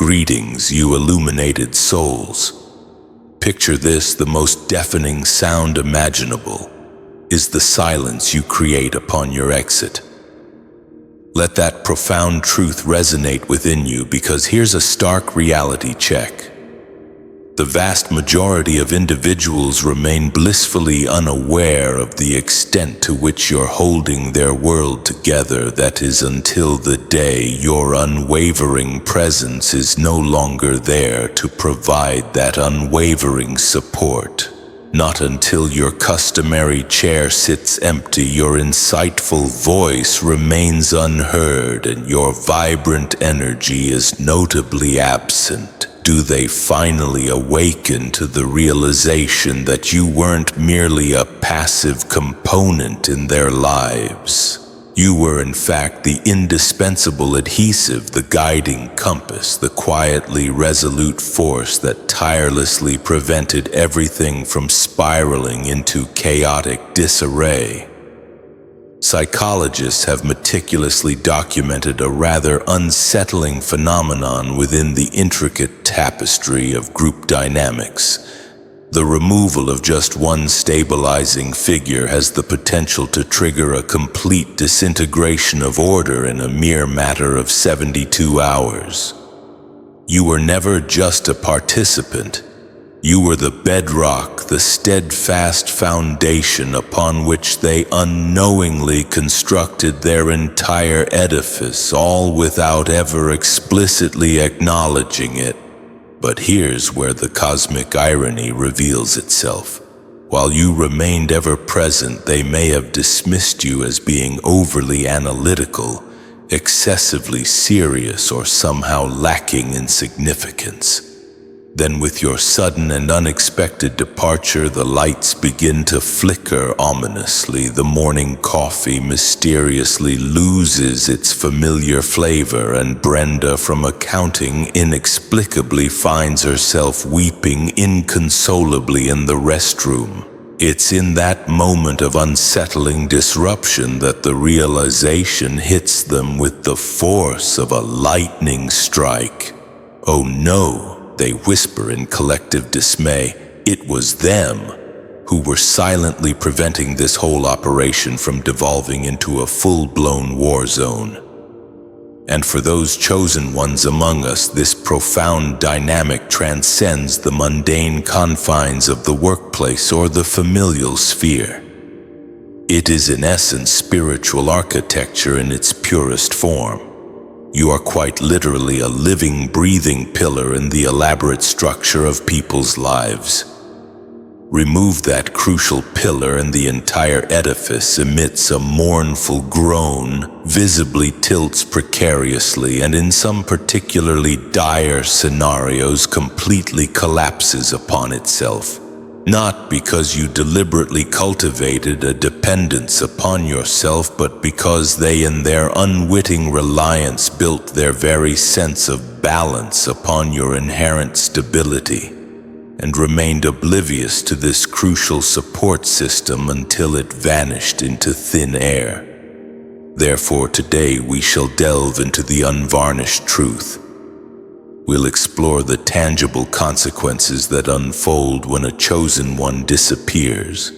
Greetings, you illuminated souls. Picture this: the most deafening sound imaginable is the silence you create upon your exit. Let that profound truth resonate within you, because here's a stark reality check. The vast majority of individuals remain blissfully unaware of the extent to which you're holding their world together. That is, until the day your unwavering presence is no longer there to provide that unwavering support. Not until your customary chair sits empty, your insightful voice remains unheard, and your vibrant energy is notably absent, do they finally awaken to the realization that you weren't merely a passive component in their lives. You were in fact the indispensable adhesive, the guiding compass, the quietly resolute force that tirelessly prevented everything from spiraling into chaotic disarray. Psychologists have meticulously documented a rather unsettling phenomenon within the intricate tapestry of group dynamics. The removal of just one stabilizing figure has the potential to trigger a complete disintegration of order in a mere matter of 72 hours. You were never just a participant. You were the bedrock, the steadfast foundation upon which they unknowingly constructed their entire edifice, all without ever explicitly acknowledging it. But here's where the cosmic irony reveals itself. While you remained ever present, they may have dismissed you as being overly analytical, excessively serious, or somehow lacking in significance. Then with your sudden and unexpected departure, the lights begin to flicker ominously. The morning coffee mysteriously loses its familiar flavor, and Brenda from accounting inexplicably finds herself weeping inconsolably in the restroom. It's in that moment of unsettling disruption that the realization hits them with the force of a lightning strike. Oh no! They whisper in collective dismay. It was them who were silently preventing this whole operation from devolving into a full-blown war zone. And for those chosen ones among us, this profound dynamic transcends the mundane confines of the workplace or the familial sphere. It is in essence spiritual architecture in its purest form. You are quite literally a living, breathing pillar in the elaborate structure of people's lives. Remove that crucial pillar and the entire edifice emits a mournful groan, visibly tilts precariously, and in some particularly dire scenarios completely collapses upon itself. Not because you deliberately cultivated a dependence upon yourself, but because they in their unwitting reliance built their very sense of balance upon your inherent stability, and remained oblivious to this crucial support system until it vanished into thin air. Therefore, today we shall delve into the unvarnished truth. We'll explore the tangible consequences that unfold when a chosen one disappears,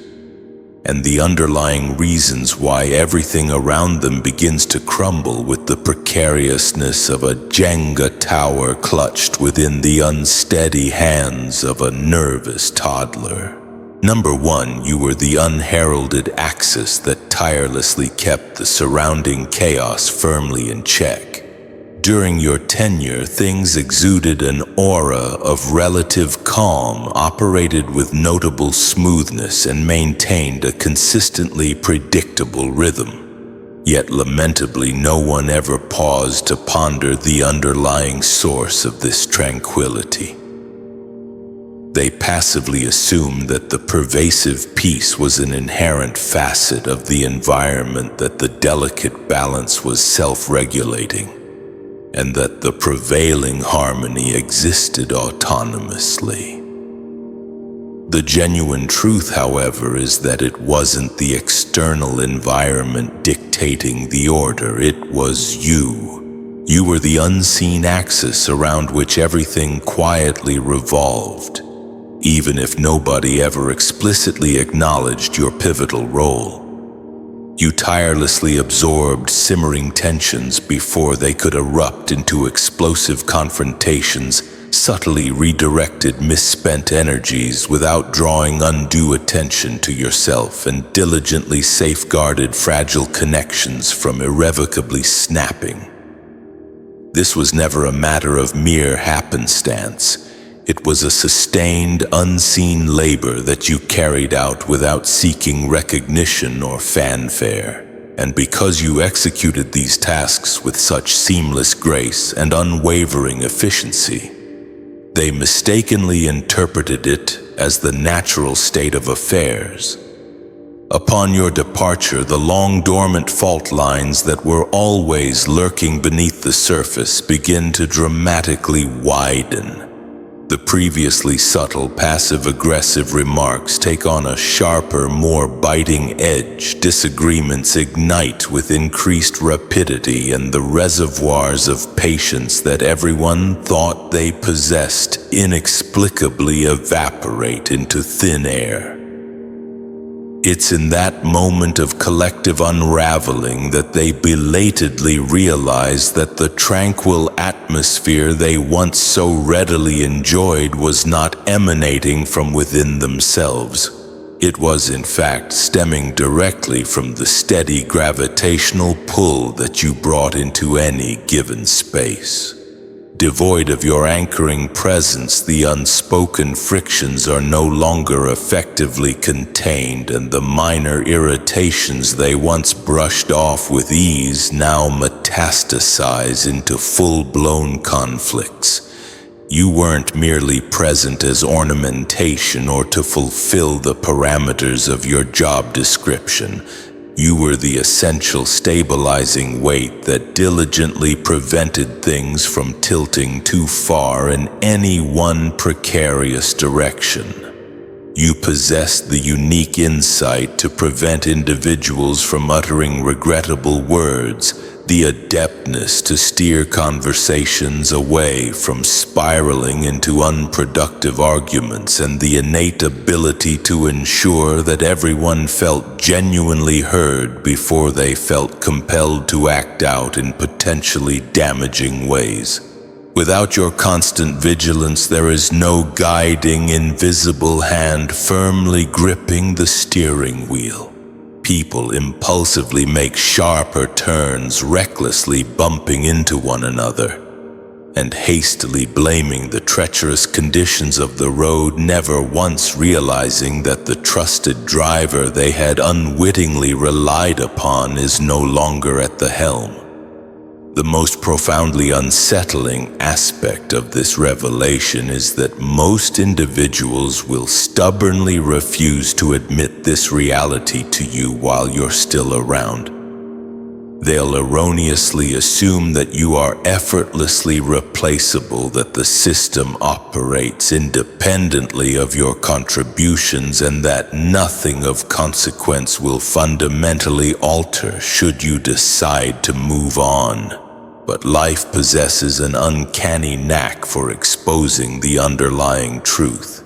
and the underlying reasons why everything around them begins to crumble with the precariousness of a Jenga tower clutched within the unsteady hands of a nervous toddler. Number 1, you were the unheralded axis that tirelessly kept the surrounding chaos firmly in check. During your tenure, things exuded an aura of relative calm, operated with notable smoothness, and maintained a consistently predictable rhythm. Yet lamentably, no one ever paused to ponder the underlying source of this tranquility. They passively assumed that the pervasive peace was an inherent facet of the environment, that the delicate balance was self-regulating, and that the prevailing harmony existed autonomously. The genuine truth, however, is that it wasn't the external environment dictating the order, it was you. You were the unseen axis around which everything quietly revolved, even if nobody ever explicitly acknowledged your pivotal role. You tirelessly absorbed simmering tensions before they could erupt into explosive confrontations, subtly redirected misspent energies without drawing undue attention to yourself, and diligently safeguarded fragile connections from irrevocably snapping. This was never a matter of mere happenstance. It was a sustained, unseen labor that you carried out without seeking recognition or fanfare. And because you executed these tasks with such seamless grace and unwavering efficiency, they mistakenly interpreted it as the natural state of affairs. Upon your departure, the long dormant fault lines that were always lurking beneath the surface begin to dramatically widen. The previously subtle passive-aggressive remarks take on a sharper, more biting edge. Disagreements ignite with increased rapidity, and the reservoirs of patience that everyone thought they possessed inexplicably evaporate into thin air. It's in that moment of collective unraveling that they belatedly realize that the tranquil atmosphere they once so readily enjoyed was not emanating from within themselves. It was, in fact, stemming directly from the steady gravitational pull that you brought into any given space. Devoid of your anchoring presence, the unspoken frictions are no longer effectively contained, and the minor irritations they once brushed off with ease now metastasize into full-blown conflicts. You weren't merely present as ornamentation or to fulfill the parameters of your job description. You were the essential stabilizing weight that diligently prevented things from tilting too far in any one precarious direction. You possessed the unique insight to prevent individuals from uttering regrettable words, the adeptness to steer conversations away from spiraling into unproductive arguments, and the innate ability to ensure that everyone felt genuinely heard before they felt compelled to act out in potentially damaging ways. Without your constant vigilance, there is no guiding, invisible hand firmly gripping the steering wheel. People impulsively make sharper turns, recklessly bumping into one another, and hastily blaming the treacherous conditions of the road, never once realizing that the trusted driver they had unwittingly relied upon is no longer at the helm. The most profoundly unsettling aspect of this revelation is that most individuals will stubbornly refuse to admit this reality to you while you're still around. They'll erroneously assume that you are effortlessly replaceable, that the system operates independently of your contributions, and that nothing of consequence will fundamentally alter should you decide to move on. But life possesses an uncanny knack for exposing the underlying truth.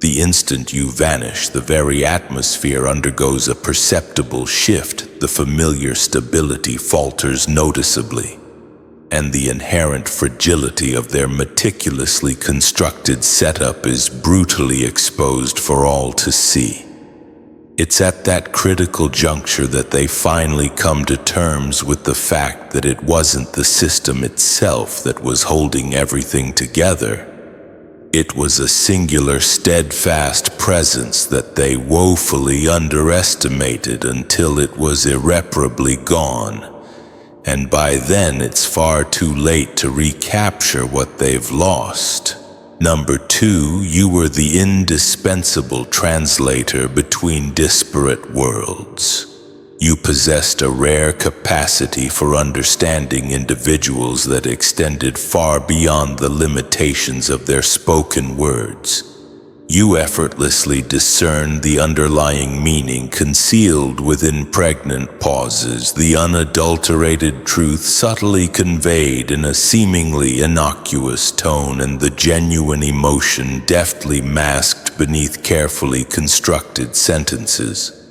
The instant you vanish, the very atmosphere undergoes a perceptible shift, the familiar stability falters noticeably, and the inherent fragility of their meticulously constructed setup is brutally exposed for all to see. It's at that critical juncture that they finally come to terms with the fact that it wasn't the system itself that was holding everything together. It was a singular, steadfast presence that they woefully underestimated until it was irreparably gone. And by then it's far too late to recapture what they've lost. Number 2, you were the indispensable translator between disparate worlds. You possessed a rare capacity for understanding individuals that extended far beyond the limitations of their spoken words. You effortlessly discern the underlying meaning concealed within pregnant pauses, the unadulterated truth subtly conveyed in a seemingly innocuous tone, and the genuine emotion deftly masked beneath carefully constructed sentences.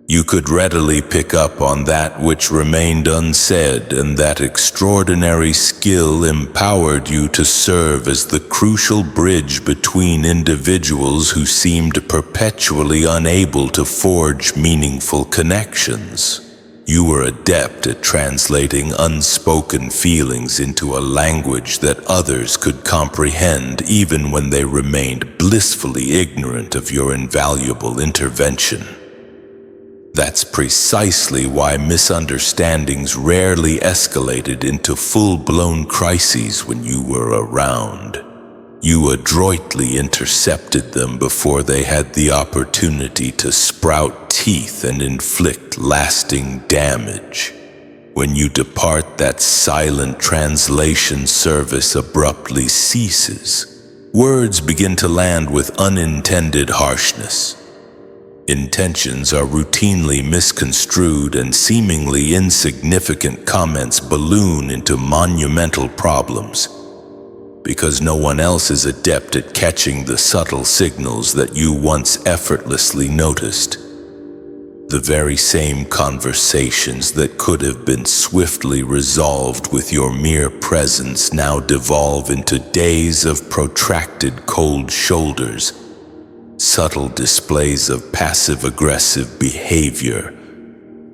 You could readily pick up on that which remained unsaid, and that extraordinary skill empowered you to serve as the crucial bridge between individuals who seemed perpetually unable to forge meaningful connections. You were adept at translating unspoken feelings into a language that others could comprehend, even when they remained blissfully ignorant of your invaluable intervention. That's precisely why misunderstandings rarely escalated into full-blown crises when you were around. You adroitly intercepted them before they had the opportunity to sprout teeth and inflict lasting damage. When you depart, that silent translation service abruptly ceases. Words begin to land with unintended harshness. Intentions are routinely misconstrued, and seemingly insignificant comments balloon into monumental problems, because no one else is adept at catching the subtle signals that you once effortlessly noticed. The very same conversations that could have been swiftly resolved with your mere presence now devolve into days of protracted cold shoulders, subtle displays of passive-aggressive behavior,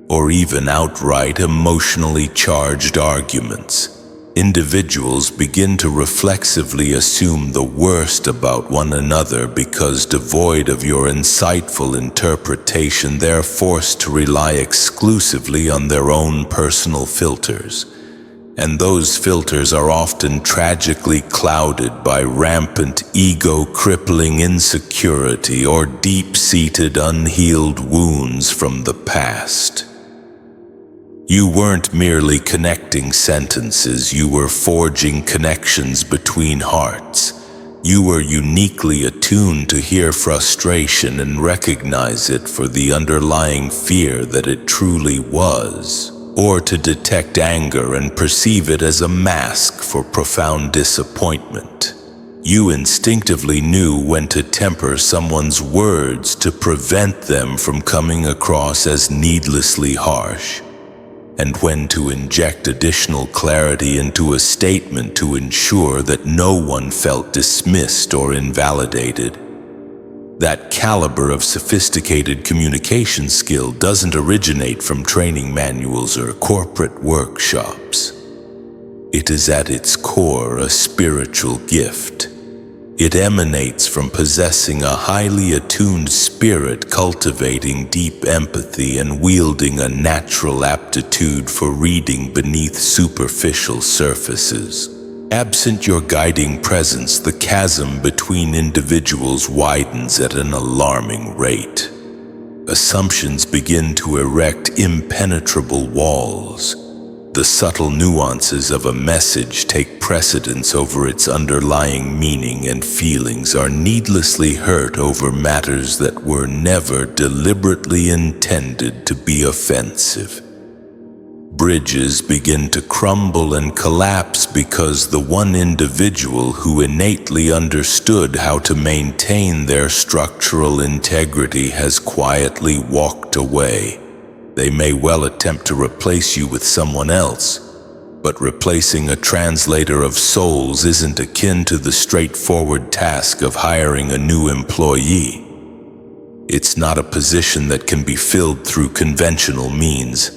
or even outright emotionally charged arguments. Individuals begin to reflexively assume the worst about one another because, devoid of your insightful interpretation, they're forced to rely exclusively on their own personal filters. And those filters are often tragically clouded by rampant ego-crippling insecurity or deep-seated unhealed wounds from the past. You weren't merely connecting sentences, you were forging connections between hearts. You were uniquely attuned to hear frustration and recognize it for the underlying fear that it truly was, or to detect anger and perceive it as a mask for profound disappointment. You instinctively knew when to temper someone's words to prevent them from coming across as needlessly harsh, and when to inject additional clarity into a statement to ensure that no one felt dismissed or invalidated. That caliber of sophisticated communication skill doesn't originate from training manuals or corporate workshops. It is at its core a spiritual gift. It emanates from possessing a highly attuned spirit, cultivating deep empathy, and wielding a natural aptitude for reading beneath superficial surfaces. Absent your guiding presence, the chasm between individuals widens at an alarming rate. Assumptions begin to erect impenetrable walls. The subtle nuances of a message take precedence over its underlying meaning, and feelings are needlessly hurt over matters that were never deliberately intended to be offensive. Bridges begin to crumble and collapse because the one individual who innately understood how to maintain their structural integrity has quietly walked away. They may well attempt to replace you with someone else, but replacing a translator of souls isn't akin to the straightforward task of hiring a new employee. It's not a position that can be filled through conventional means.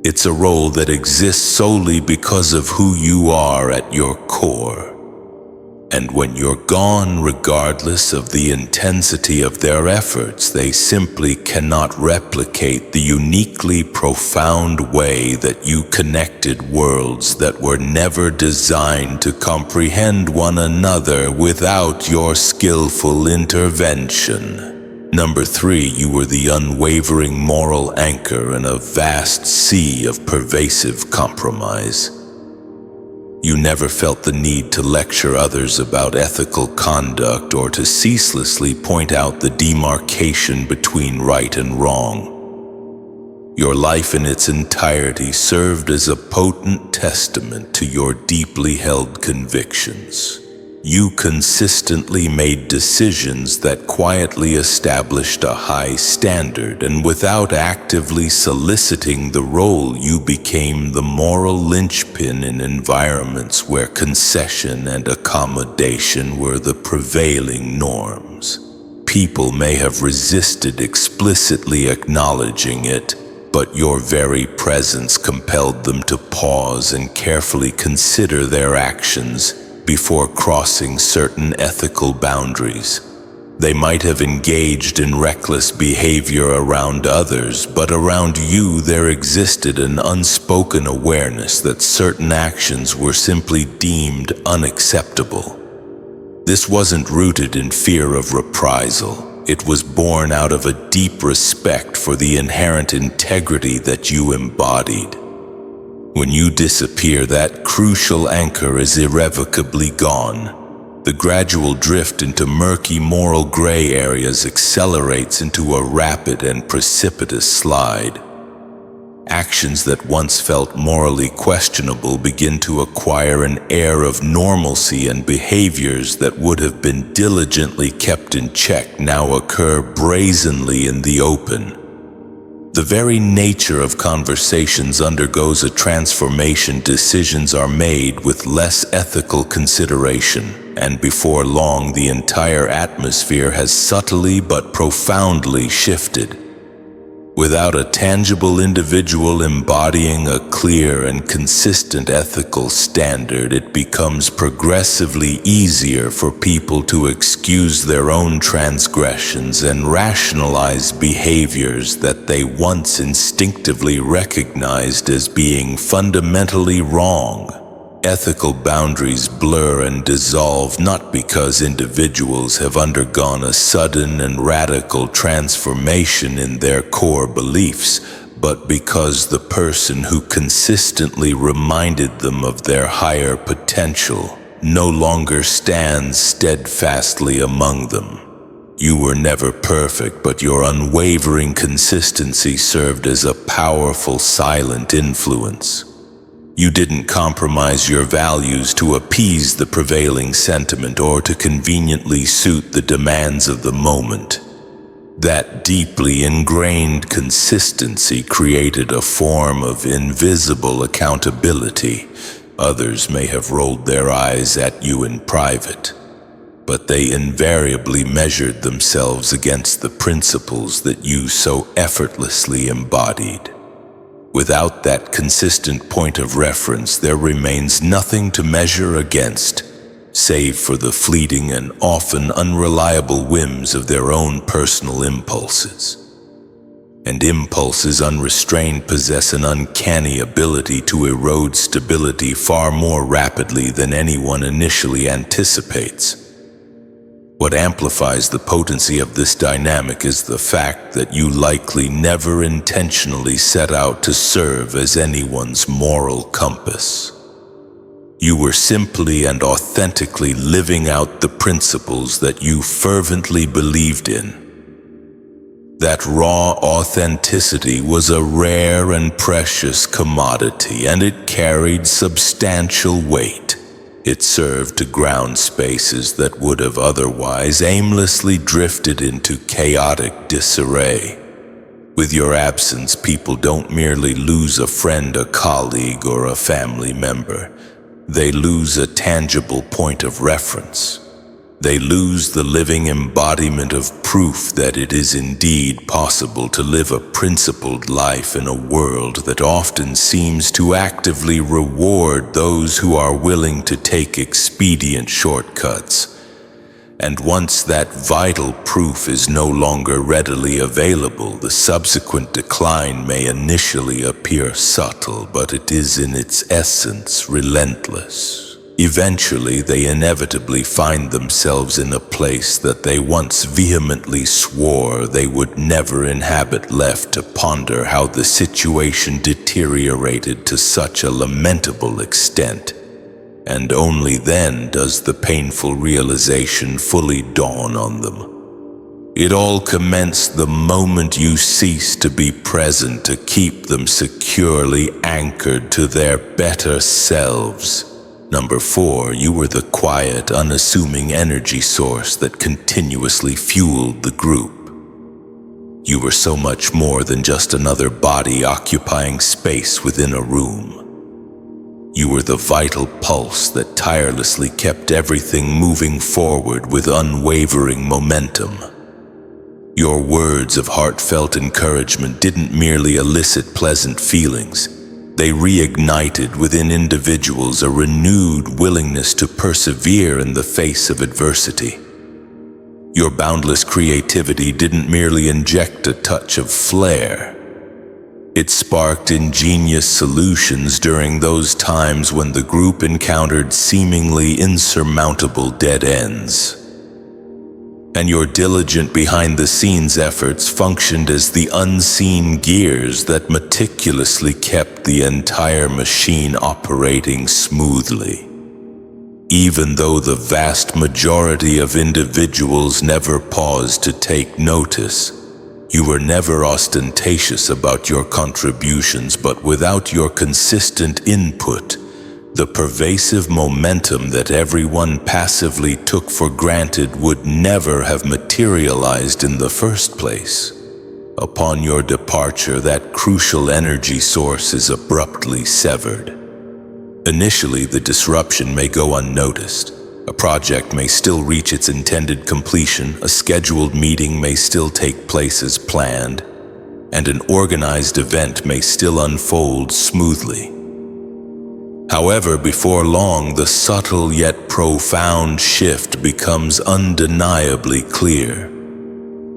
It's a role that exists solely because of who you are at your core. And when you're gone, regardless of the intensity of their efforts, they simply cannot replicate the uniquely profound way that you connected worlds that were never designed to comprehend one another without your skillful intervention. Number 3, you were the unwavering moral anchor in a vast sea of pervasive compromise. You never felt the need to lecture others about ethical conduct or to ceaselessly point out the demarcation between right and wrong. Your life in its entirety served as a potent testament to your deeply held convictions. You consistently made decisions that quietly established a high standard, and without actively soliciting the role, you became the moral linchpin in environments where concession and accommodation were the prevailing norms. People may have resisted explicitly acknowledging it, but your very presence compelled them to pause and carefully consider their actions before crossing certain ethical boundaries. They might have engaged in reckless behavior around others, but around you there existed an unspoken awareness that certain actions were simply deemed unacceptable. This wasn't rooted in fear of reprisal. It was born out of a deep respect for the inherent integrity that you embodied. When you disappear, that crucial anchor is irrevocably gone. The gradual drift into murky moral gray areas accelerates into a rapid and precipitous slide. Actions that once felt morally questionable begin to acquire an air of normalcy, and behaviors that would have been diligently kept in check now occur brazenly in the open. The very nature of conversations undergoes a transformation. Decisions are made with less ethical consideration, and before long the entire atmosphere has subtly but profoundly shifted. Without a tangible individual embodying a clear and consistent ethical standard, it becomes progressively easier for people to excuse their own transgressions and rationalize behaviors that they once instinctively recognized as being fundamentally wrong. Ethical boundaries blur and dissolve not because individuals have undergone a sudden and radical transformation in their core beliefs, but because the person who consistently reminded them of their higher potential no longer stands steadfastly among them. You were never perfect, but your unwavering consistency served as a powerful silent influence. You didn't compromise your values to appease the prevailing sentiment or to conveniently suit the demands of the moment. That deeply ingrained consistency created a form of invisible accountability. Others may have rolled their eyes at you in private, but they invariably measured themselves against the principles that you so effortlessly embodied. Without that consistent point of reference, there remains nothing to measure against, save for the fleeting and often unreliable whims of their own personal impulses. And impulses unrestrained possess an uncanny ability to erode stability far more rapidly than anyone initially anticipates. What amplifies the potency of this dynamic is the fact that you likely never intentionally set out to serve as anyone's moral compass. You were simply and authentically living out the principles that you fervently believed in. That raw authenticity was a rare and precious commodity, and it carried substantial weight. It served to ground spaces that would have otherwise aimlessly drifted into chaotic disarray. With your absence, people don't merely lose a friend, a colleague, or a family member. They lose a tangible point of reference. They lose the living embodiment of proof that it is indeed possible to live a principled life in a world that often seems to actively reward those who are willing to take expedient shortcuts. And once that vital proof is no longer readily available, the subsequent decline may initially appear subtle, but it is in its essence relentless. Eventually, they inevitably find themselves in a place that they once vehemently swore they would never inhabit, left to ponder how the situation deteriorated to such a lamentable extent. and only then does the painful realization fully dawn on them. It all commenced the moment you ceased to be present to keep them securely anchored to their better selves. Number 4, you were the quiet, unassuming energy source that continuously fueled the group. You were so much more than just another body occupying space within a room. You were the vital pulse that tirelessly kept everything moving forward with unwavering momentum. Your words of heartfelt encouragement didn't merely elicit pleasant feelings. They reignited within individuals a renewed willingness to persevere in the face of adversity. Your boundless creativity didn't merely inject a touch of flair. It sparked ingenious solutions during those times when the group encountered seemingly insurmountable dead ends. And your diligent behind-the-scenes efforts functioned as the unseen gears that meticulously kept the entire machine operating smoothly. Even though the vast majority of individuals never paused to take notice, you were never ostentatious about your contributions, but without your consistent input, the pervasive momentum that everyone passively took for granted would never have materialized in the first place. Upon your departure, that crucial energy source is abruptly severed. Initially, the disruption may go unnoticed. A project may still reach its intended completion, a scheduled meeting may still take place as planned, and an organized event may still unfold smoothly. However, before long, the subtle yet profound shift becomes undeniably clear.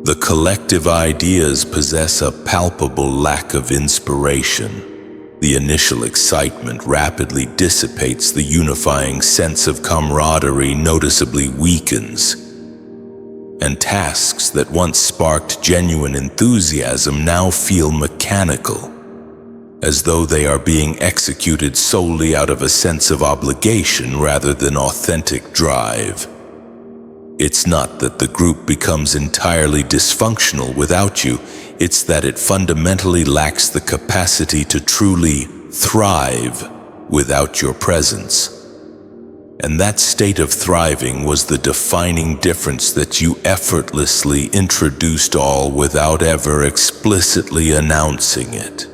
The collective ideas possess a palpable lack of inspiration. The initial excitement rapidly dissipates, the unifying sense of camaraderie noticeably weakens, and tasks that once sparked genuine enthusiasm now feel mechanical, as though they are being executed solely out of a sense of obligation rather than authentic drive. It's not that the group becomes entirely dysfunctional without you, it's that it fundamentally lacks the capacity to truly thrive without your presence. And that state of thriving was the defining difference that you effortlessly introduced all without ever explicitly announcing it.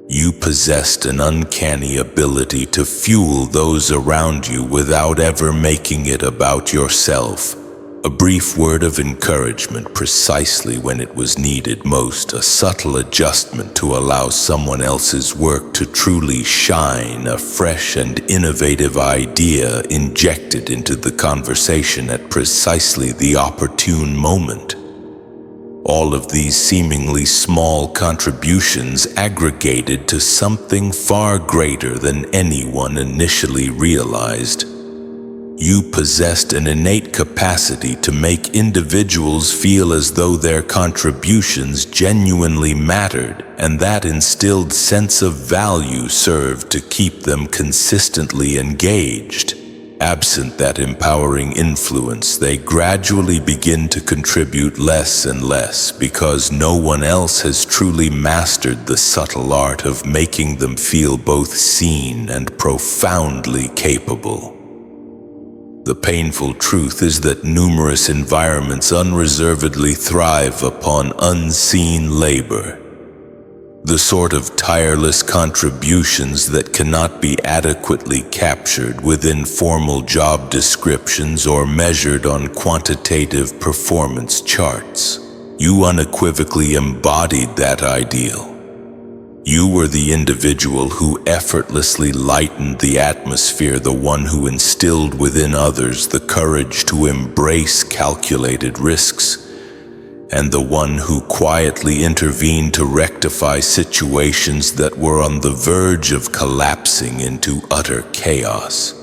You possessed an uncanny ability to fuel those around you without ever making it about yourself. A brief word of encouragement precisely when it was needed most, a subtle adjustment to allow someone else's work to truly shine, a fresh and innovative idea injected into the conversation at precisely the opportune moment. All of these seemingly small contributions aggregated to something far greater than anyone initially realized. You possessed an innate capacity to make individuals feel as though their contributions genuinely mattered, and that instilled sense of value served to keep them consistently engaged. Absent that empowering influence, they gradually begin to contribute less and less because no one else has truly mastered the subtle art of making them feel both seen and profoundly capable. The painful truth is that numerous environments unreservedly thrive upon unseen labor. The sort of tireless contributions that cannot be adequately captured within formal job descriptions or measured on quantitative performance charts. You unequivocally embodied that ideal. You were the individual who effortlessly lightened the atmosphere, the one who instilled within others the courage to embrace calculated risks, and the one who quietly intervened to rectify situations that were on the verge of collapsing into utter chaos.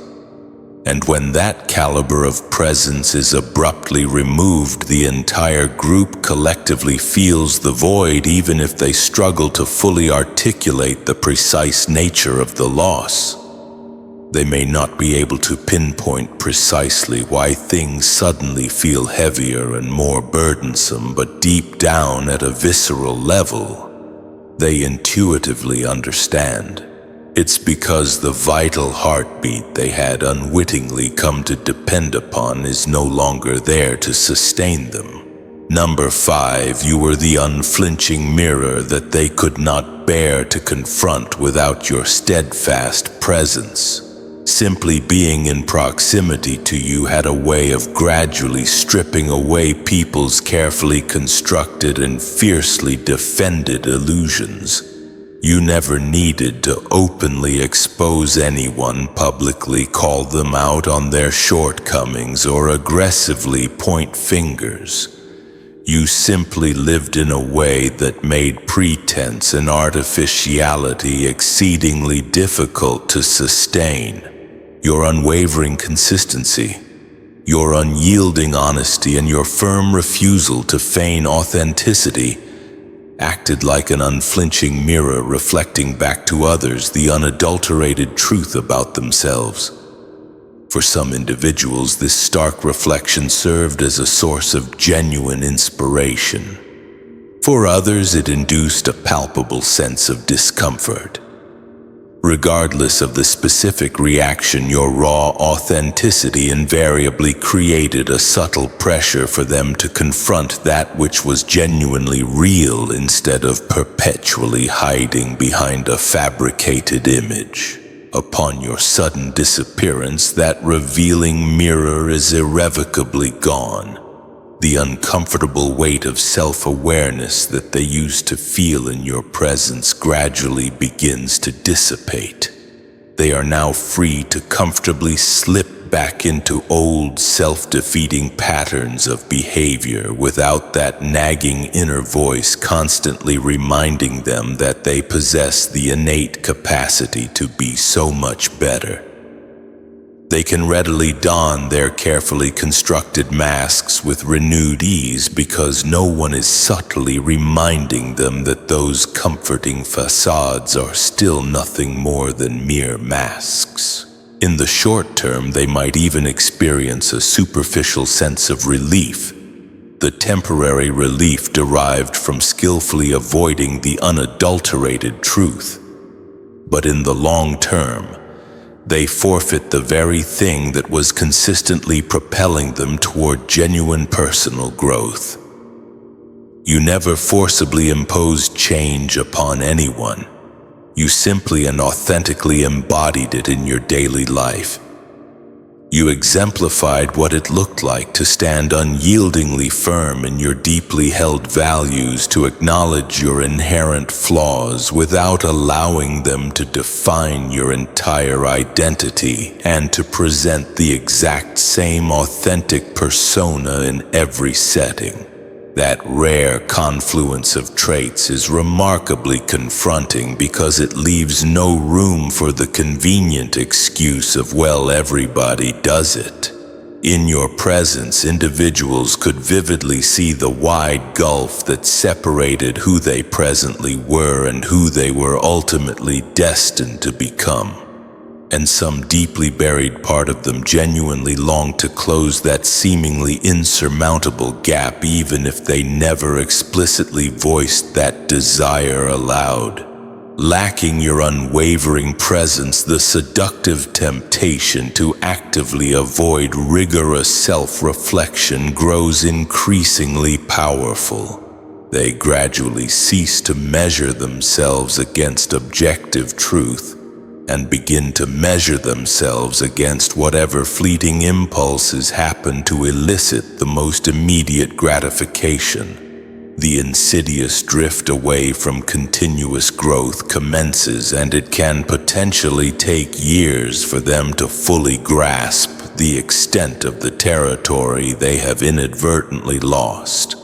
And when that caliber of presence is abruptly removed, the entire group collectively feels the void, even if they struggle to fully articulate the precise nature of the loss. They may not be able to pinpoint precisely why things suddenly feel heavier and more burdensome, but deep down at a visceral level, they intuitively understand. It's because the vital heartbeat they had unwittingly come to depend upon is no longer there to sustain them. Number 5, you were the unflinching mirror that they could not bear to confront without your steadfast presence. Simply being in proximity to you had a way of gradually stripping away people's carefully constructed and fiercely defended illusions. You never needed to openly expose anyone, publicly call them out on their shortcomings, or aggressively point fingers. You simply lived in a way that made pretense and artificiality exceedingly difficult to sustain. Your unwavering consistency, your unyielding honesty, and your firm refusal to feign authenticity acted like an unflinching mirror reflecting back to others the unadulterated truth about themselves. For some individuals, this stark reflection served as a source of genuine inspiration. For others, it induced a palpable sense of discomfort. Regardless of the specific reaction, your raw authenticity invariably created a subtle pressure for them to confront that which was genuinely real instead of perpetually hiding behind a fabricated image. Upon your sudden disappearance, that revealing mirror is irrevocably gone. The uncomfortable weight of self-awareness that they used to feel in your presence gradually begins to dissipate. They are now free to comfortably slip back into old self-defeating patterns of behavior without that nagging inner voice constantly reminding them that they possess the innate capacity to be so much better. They can readily don their carefully constructed masks with renewed ease because no one is subtly reminding them that those comforting facades are still nothing more than mere masks. In the short term, they might even experience a superficial sense of relief, the temporary relief derived from skillfully avoiding the unadulterated truth. But in the long term, they forfeit the very thing that was consistently propelling them toward genuine personal growth. You never forcibly imposed change upon anyone. You simply and authentically embodied it in your daily life. You exemplified what it looked like to stand unyieldingly firm in your deeply held values, to acknowledge your inherent flaws without allowing them to define your entire identity, and to present the exact same authentic persona in every setting. That rare confluence of traits is remarkably confronting because it leaves no room for the convenient excuse of, well, everybody does it. In your presence, individuals could vividly see the wide gulf that separated who they presently were and who they were ultimately destined to become. And some deeply buried part of them genuinely longed to close that seemingly insurmountable gap, even if they never explicitly voiced that desire aloud. Lacking your unwavering presence, the seductive temptation to actively avoid rigorous self-reflection grows increasingly powerful. They gradually cease to measure themselves against objective truth and begin to measure themselves against whatever fleeting impulses happen to elicit the most immediate gratification. The insidious drift away from continuous growth commences, and it can potentially take years for them to fully grasp the extent of the territory they have inadvertently lost.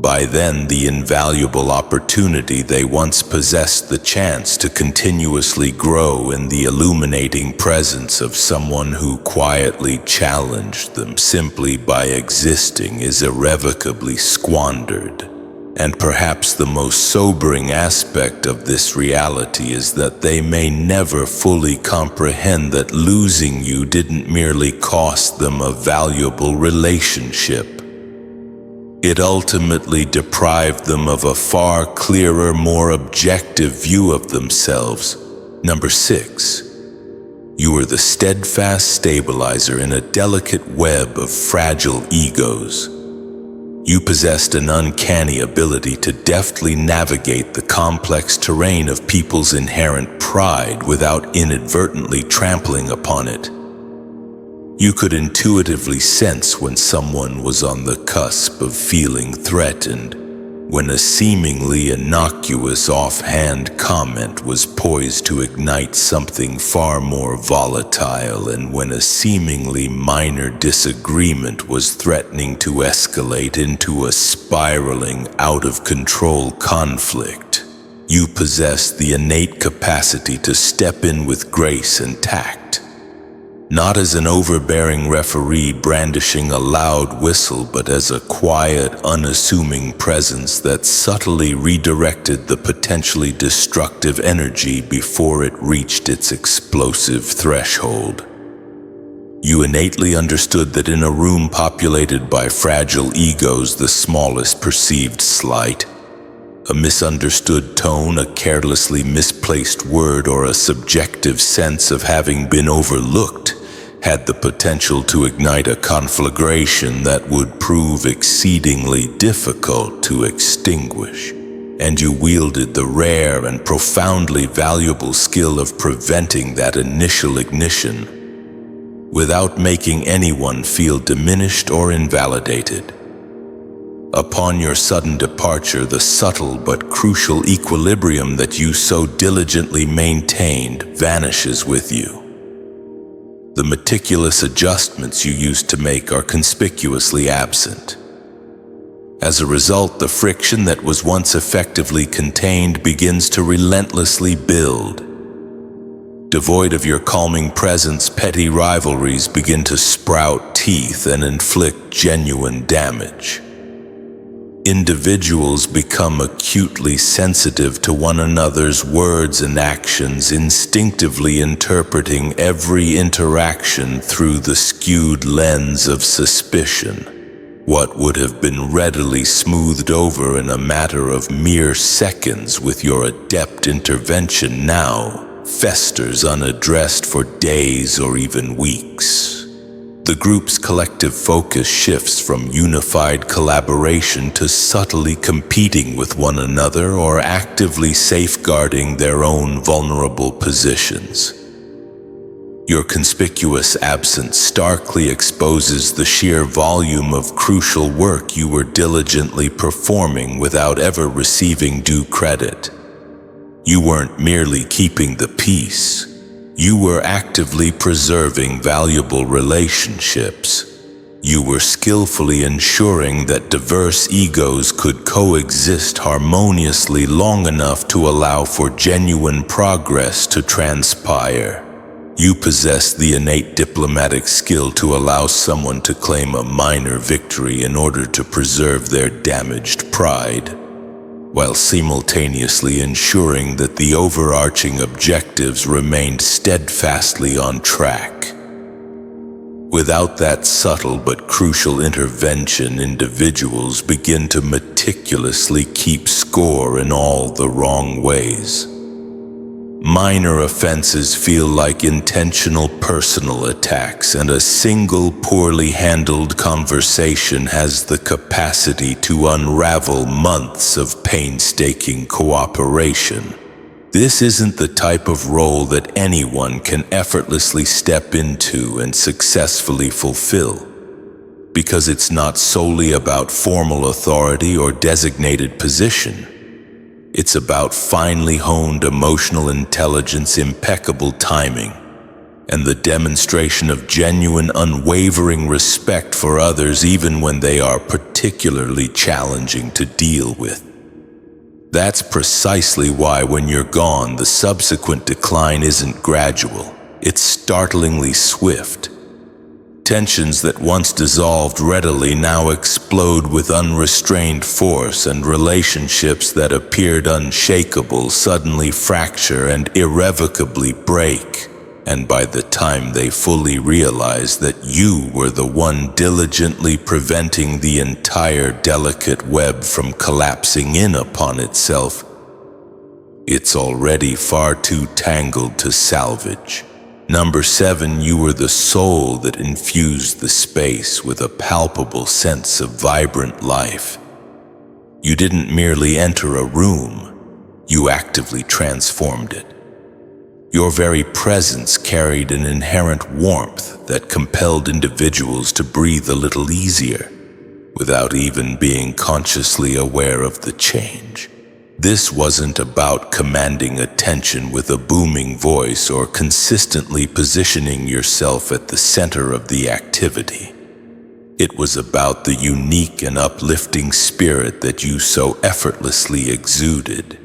By then, the invaluable opportunity they once possessed the chance to continuously grow in the illuminating presence of someone who quietly challenged them simply by existing is irrevocably squandered. And perhaps the most sobering aspect of this reality is that they may never fully comprehend that losing you didn't merely cost them a valuable relationship. It ultimately deprived them of a far clearer, more objective view of themselves. Number 6. You are the steadfast stabilizer in a delicate web of fragile egos. You possessed an uncanny ability to deftly navigate the complex terrain of people's inherent pride without inadvertently trampling upon it. You could intuitively sense when someone was on the cusp of feeling threatened, when a seemingly innocuous offhand comment was poised to ignite something far more volatile, and when a seemingly minor disagreement was threatening to escalate into a spiraling, out-of-control conflict. You possessed the innate capacity to step in with grace and tact. Not as an overbearing referee brandishing a loud whistle, but as a quiet, unassuming presence that subtly redirected the potentially destructive energy before it reached its explosive threshold. You innately understood that in a room populated by fragile egos, the smallest perceived slight, a misunderstood tone, a carelessly misplaced word, or a subjective sense of having been overlooked had the potential to ignite a conflagration that would prove exceedingly difficult to extinguish. And you wielded the rare and profoundly valuable skill of preventing that initial ignition without making anyone feel diminished or invalidated. Upon your sudden departure, the subtle but crucial equilibrium that you so diligently maintained vanishes with you. The meticulous adjustments you used to make are conspicuously absent. As a result, the friction that was once effectively contained begins to relentlessly build. Devoid of your calming presence, petty rivalries begin to sprout teeth and inflict genuine damage. Individuals become acutely sensitive to one another's words and actions, instinctively interpreting every interaction through the skewed lens of suspicion. What would have been readily smoothed over in a matter of mere seconds with your adept intervention now festers unaddressed for days or even weeks. The group's collective focus shifts from unified collaboration to subtly competing with one another or actively safeguarding their own vulnerable positions. Your conspicuous absence starkly exposes the sheer volume of crucial work you were diligently performing without ever receiving due credit. You weren't merely keeping the peace. You were actively preserving valuable relationships. You were skillfully ensuring that diverse egos could coexist harmoniously long enough to allow for genuine progress to transpire. You possess the innate diplomatic skill to allow someone to claim a minor victory in order to preserve their damaged pride, while simultaneously ensuring that the overarching objectives remained steadfastly on track. Without that subtle but crucial intervention, individuals begin to meticulously keep score in all the wrong ways. Minor offenses feel like intentional personal attacks, and a single poorly handled conversation has the capacity to unravel months of painstaking cooperation. This isn't the type of role that anyone can effortlessly step into and successfully fulfill, because it's not solely about formal authority or designated position. It's about finely honed emotional intelligence, impeccable timing, and the demonstration of genuine, unwavering respect for others even when they are particularly challenging to deal with. That's precisely why when you're gone, the subsequent decline isn't gradual. It's startlingly swift. Tensions that once dissolved readily now explode with unrestrained force, and relationships that appeared unshakable suddenly fracture and irrevocably break. And by the time they fully realize that you were the one diligently preventing the entire delicate web from collapsing in upon itself, it's already far too tangled to salvage. Number 7, you were the soul that infused the space with a palpable sense of vibrant life. You didn't merely enter a room, you actively transformed it. Your very presence carried an inherent warmth that compelled individuals to breathe a little easier, without even being consciously aware of the change. This wasn't about commanding attention with a booming voice or consistently positioning yourself at the center of the activity. It was about the unique and uplifting spirit that you so effortlessly exuded.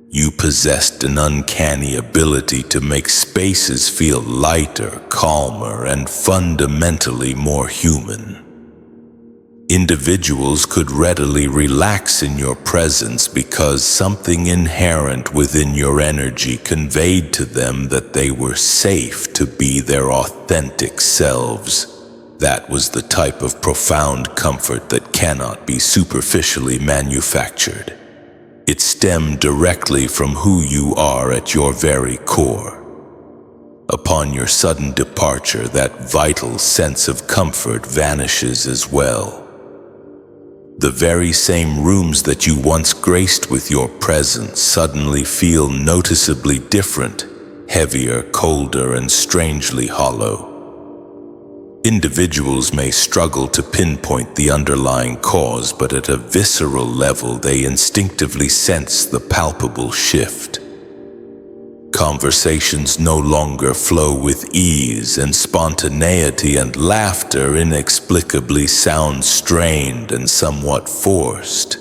You possessed an uncanny ability to make spaces feel lighter, calmer, and fundamentally more human. Individuals could readily relax in your presence because something inherent within your energy conveyed to them that they were safe to be their authentic selves. That was the type of profound comfort that cannot be superficially manufactured. It stemmed directly from who you are at your very core. Upon your sudden departure, that vital sense of comfort vanishes as well. The very same rooms that you once graced with your presence suddenly feel noticeably different, heavier, colder, and strangely hollow. Individuals may struggle to pinpoint the underlying cause, but at a visceral level they instinctively sense the palpable shift. Conversations no longer flow with ease, and spontaneity and laughter inexplicably sound strained and somewhat forced.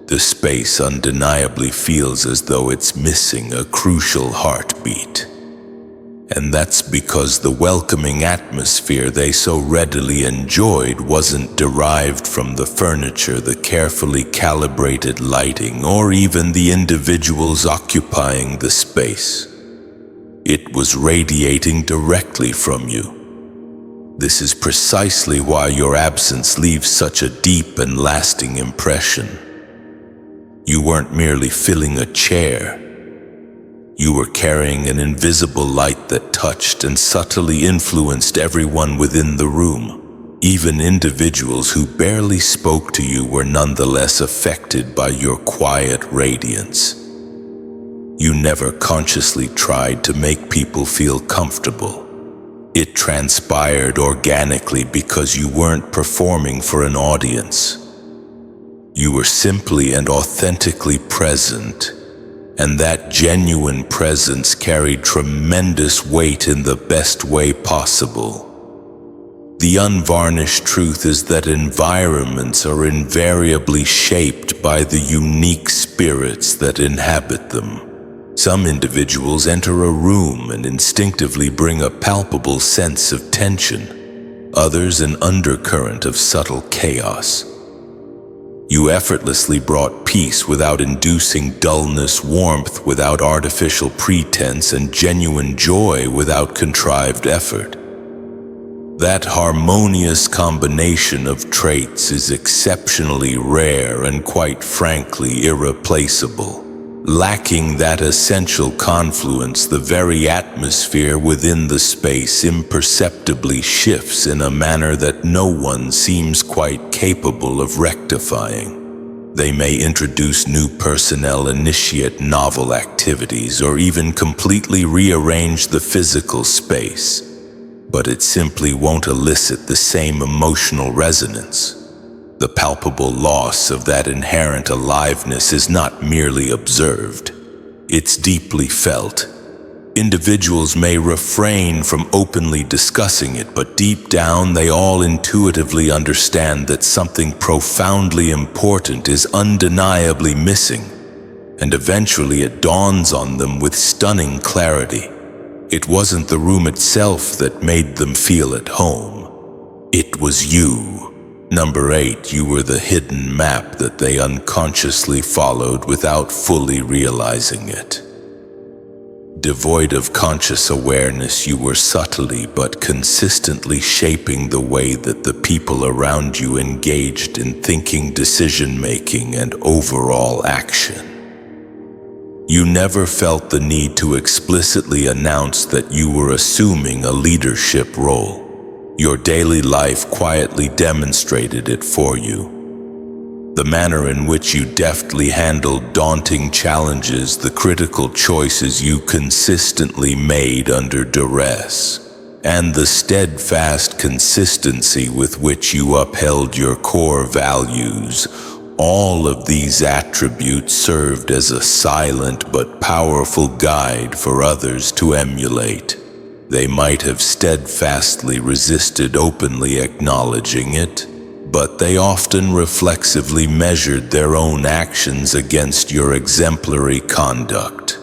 The space undeniably feels as though it's missing a crucial heartbeat. And that's because the welcoming atmosphere they so readily enjoyed wasn't derived from the furniture, the carefully calibrated lighting, or even the individuals occupying the space. It was radiating directly from you. This is precisely why your absence leaves such a deep and lasting impression. You weren't merely filling a chair. You were carrying an invisible light that touched and subtly influenced everyone within the room. Even individuals who barely spoke to you were nonetheless affected by your quiet radiance. You never consciously tried to make people feel comfortable. It transpired organically because you weren't performing for an audience. You were simply and authentically present. And that genuine presence carried tremendous weight in the best way possible. The unvarnished truth is that environments are invariably shaped by the unique spirits that inhabit them. Some individuals enter a room and instinctively bring a palpable sense of tension, others an undercurrent of subtle chaos. You effortlessly brought peace without inducing dullness, warmth without artificial pretense, and genuine joy without contrived effort. That harmonious combination of traits is exceptionally rare and, quite frankly, irreplaceable. Lacking that essential confluence, the very atmosphere within the space imperceptibly shifts in a manner that no one seems quite capable of rectifying. They may introduce new personnel, initiate novel activities, or even completely rearrange the physical space, but it simply won't elicit the same emotional resonance. The palpable loss of that inherent aliveness is not merely observed, it's deeply felt. Individuals may refrain from openly discussing it, but deep down they all intuitively understand that something profoundly important is undeniably missing, and eventually it dawns on them with stunning clarity. It wasn't the room itself that made them feel at home. It was you. Number 8, you were the hidden map that they unconsciously followed without fully realizing it. Devoid of conscious awareness, you were subtly but consistently shaping the way that the people around you engaged in thinking, decision-making, and overall action. You never felt the need to explicitly announce that you were assuming a leadership role. Your daily life quietly demonstrated it for you. The manner in which you deftly handled daunting challenges, the critical choices you consistently made under duress, and the steadfast consistency with which you upheld your core values, all of these attributes served as a silent but powerful guide for others to emulate. They might have steadfastly resisted openly acknowledging it, but they often reflexively measured their own actions against your exemplary conduct.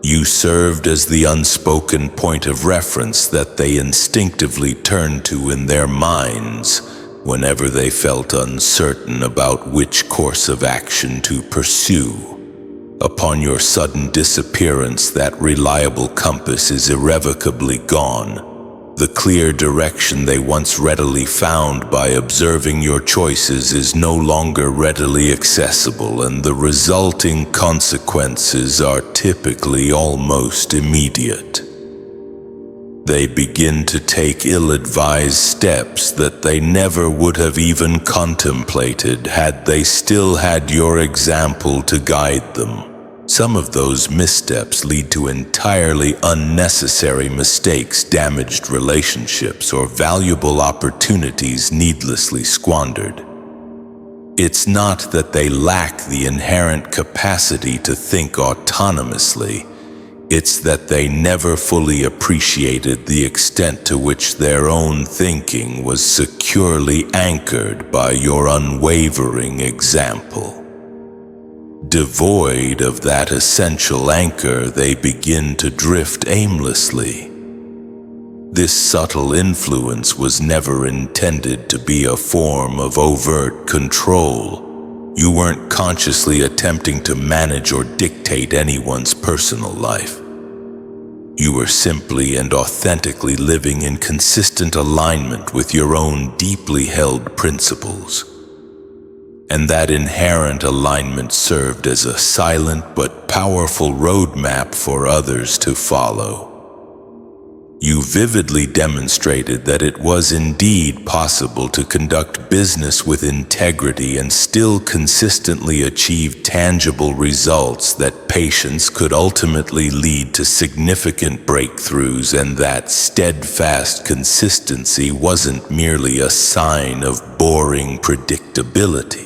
You served as the unspoken point of reference that they instinctively turned to in their minds whenever they felt uncertain about which course of action to pursue. Upon your sudden disappearance, that reliable compass is irrevocably gone. The clear direction they once readily found by observing your choices is no longer readily accessible, and the resulting consequences are typically almost immediate. They begin to take ill-advised steps that they never would have even contemplated had they still had your example to guide them. Some of those missteps lead to entirely unnecessary mistakes, damaged relationships, or valuable opportunities needlessly squandered. It's not that they lack the inherent capacity to think autonomously. It's that they never fully appreciated the extent to which their own thinking was securely anchored by your unwavering example. Devoid of that essential anchor, they begin to drift aimlessly. This subtle influence was never intended to be a form of overt control. You weren't consciously attempting to manage or dictate anyone's personal life. You were simply and authentically living in consistent alignment with your own deeply held principles. And that inherent alignment served as a silent but powerful roadmap for others to follow. You vividly demonstrated that it was indeed possible to conduct business with integrity and still consistently achieve tangible results, that patience could ultimately lead to significant breakthroughs, and that steadfast consistency wasn't merely a sign of boring predictability.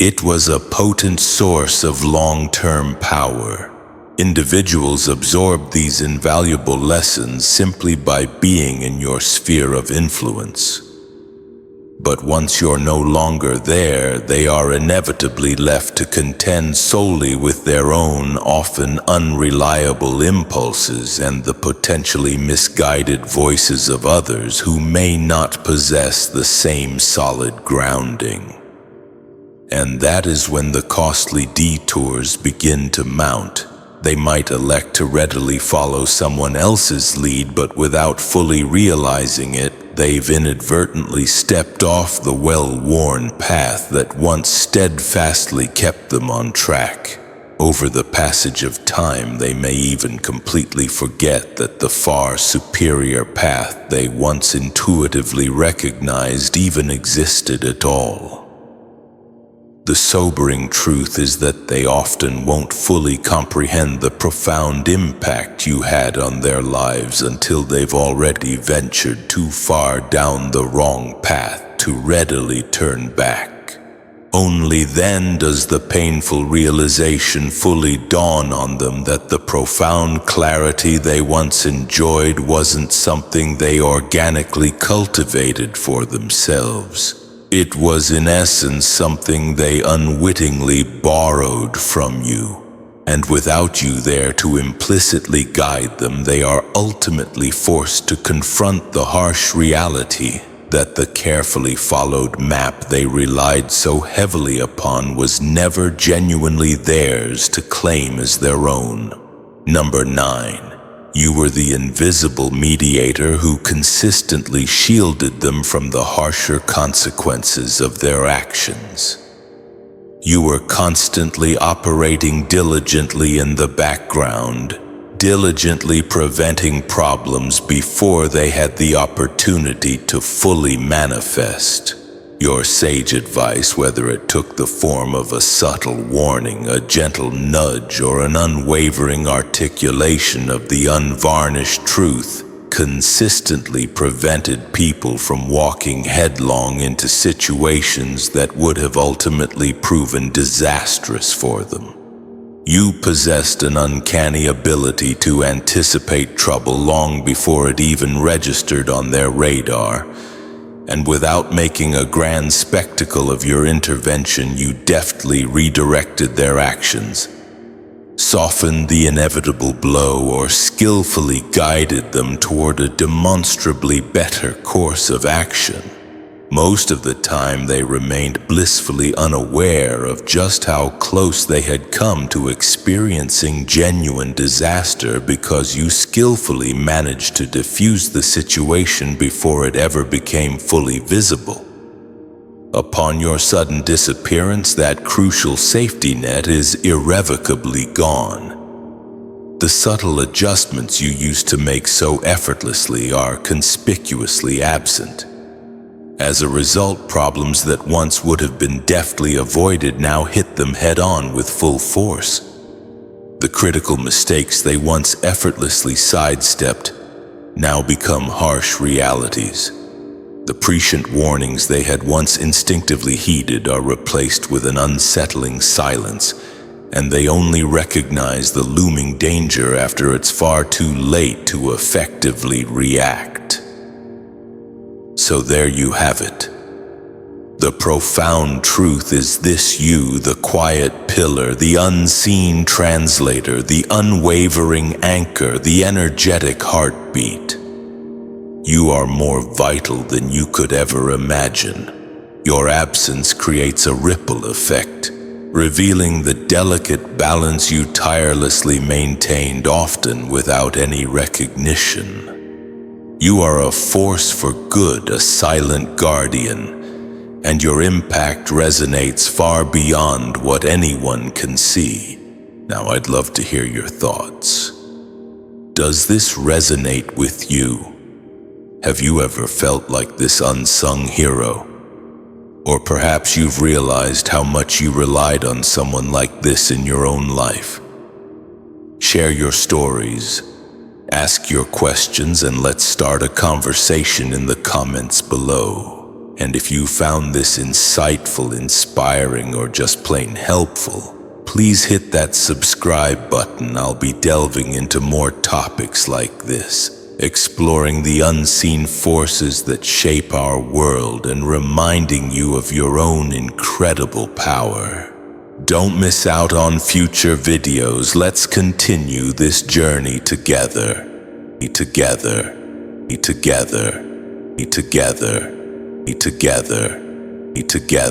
It was a potent source of long-term power. Individuals absorb these invaluable lessons simply by being in your sphere of influence. But once you're no longer there, they are inevitably left to contend solely with their own, often unreliable impulses and the potentially misguided voices of others who may not possess the same solid grounding. And that is when the costly detours begin to mount. They might elect to readily follow someone else's lead, but without fully realizing it, they've inadvertently stepped off the well-worn path that once steadfastly kept them on track. Over the passage of time, they may even completely forget that the far superior path they once intuitively recognized even existed at all. The sobering truth is that they often won't fully comprehend the profound impact you had on their lives until they've already ventured too far down the wrong path to readily turn back. Only then does the painful realization fully dawn on them that the profound clarity they once enjoyed wasn't something they organically cultivated for themselves. It was in essence something they unwittingly borrowed from you, and without you there to implicitly guide them, they are ultimately forced to confront the harsh reality that the carefully followed map they relied so heavily upon was never genuinely theirs to claim as their own. Number 9. You were the invisible mediator who consistently shielded them from the harsher consequences of their actions. You were constantly operating diligently in the background, diligently preventing problems before they had the opportunity to fully manifest. Your sage advice, whether it took the form of a subtle warning, a gentle nudge, or an unwavering articulation of the unvarnished truth, consistently prevented people from walking headlong into situations that would have ultimately proven disastrous for them. You possessed an uncanny ability to anticipate trouble long before it even registered on their radar, and without making a grand spectacle of your intervention, you deftly redirected their actions, softened the inevitable blow, or skillfully guided them toward a demonstrably better course of action. Most of the time, they remained blissfully unaware of just how close they had come to experiencing genuine disaster because you skillfully managed to diffuse the situation before it ever became fully visible. Upon your sudden disappearance, that crucial safety net is irrevocably gone. The subtle adjustments you used to make so effortlessly are conspicuously absent. As a result, problems that once would have been deftly avoided now hit them head-on with full force. The critical mistakes they once effortlessly sidestepped now become harsh realities. The prescient warnings they had once instinctively heeded are replaced with an unsettling silence, and they only recognize the looming danger after it's far too late to effectively react. So there you have it. The profound truth is this: you, the quiet pillar, the unseen translator, the unwavering anchor, the energetic heartbeat. You are more vital than you could ever imagine. Your absence creates a ripple effect, revealing the delicate balance you tirelessly maintained, often without any recognition. You are a force for good, a silent guardian, and your impact resonates far beyond what anyone can see. Now, I'd love to hear your thoughts. Does this resonate with you? Have you ever felt like this unsung hero? Or perhaps you've realized how much you relied on someone like this in your own life. Share your stories. Ask your questions, and let's start a conversation in the comments below. And if you found this insightful, inspiring, or just plain helpful, please hit that subscribe button. I'll be delving into more topics like this, exploring the unseen forces that shape our world and reminding you of your own incredible power. Don't miss out on future videos. Let's continue this journey together. Together. Together. Together. Together. Together.